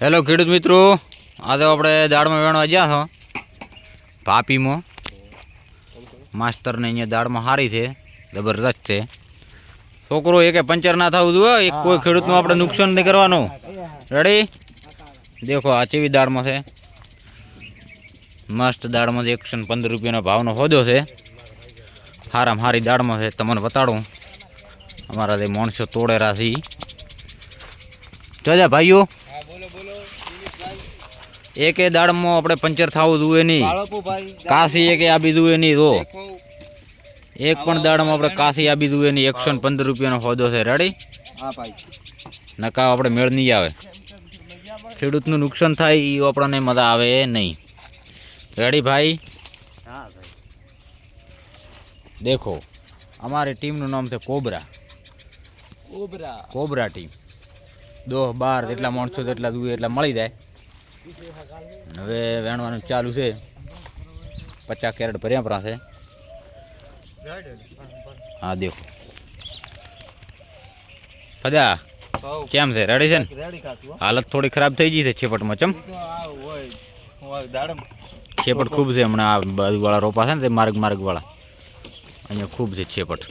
Hello ખેડૂત મિત્રો, આજે આપણે દાળમાં વેણવા ગયા છો ભાપીમાં. માસ્ટરને અહીંયા દાળમાં સારી છે, જબરદસ્ત છે. છોકરો એકે પંચર ના થવું જોઈએ, એક કોઈ ખેડૂતનું આપણે નુકસાન નહીં કરવાનું. રેડી? દેખો આ ચેવી દાળમાં છે, મસ્ત દાળમાં 115 રૂપિયાનો ભાવનો હોદો છે. સારામાં સારી દાળમાં છે, તમને બતાડું. અમારા જે માણસો તોડેરા છે જોજા ભાઈઓ, એકે દાળમાં આપણે પંચર થવું જોઈએ નહીં, કાશી એકે આપી જોઈએ નહીં. તો એક પણ દાળમાં આપણે કાશી આપી જોઈએ નહીં. 115 રૂપિયાનો હોદો છે. રેડી? નકા આપણે મેળ નહીં આવે, ખેડૂતનું નુકસાન થાય એ આપણને મજા આવે નહીં. રેડી ભાઈ? દેખો અમારી ટીમનું નામ છે કોબરા ટીમ. 10-12 જેટલા માણસો જેટલા જોઈએ એટલા મળી જાય. હવે વેણવાનું ચાલુ છે. 50 કેરેટ ભર્યા પરા છે. હા દેખો ફજા કેમ છે? રેડી છે ને? હાલત થોડી ખરાબ થઈ ગઈ છે છેપટમાં. ચમ છેપટ ખૂબ છે હમણાં. આ બાજુવાળા રોપા છે ને તે માર્ગ વાળા, અહીંયા ખૂબ છે છેપટ.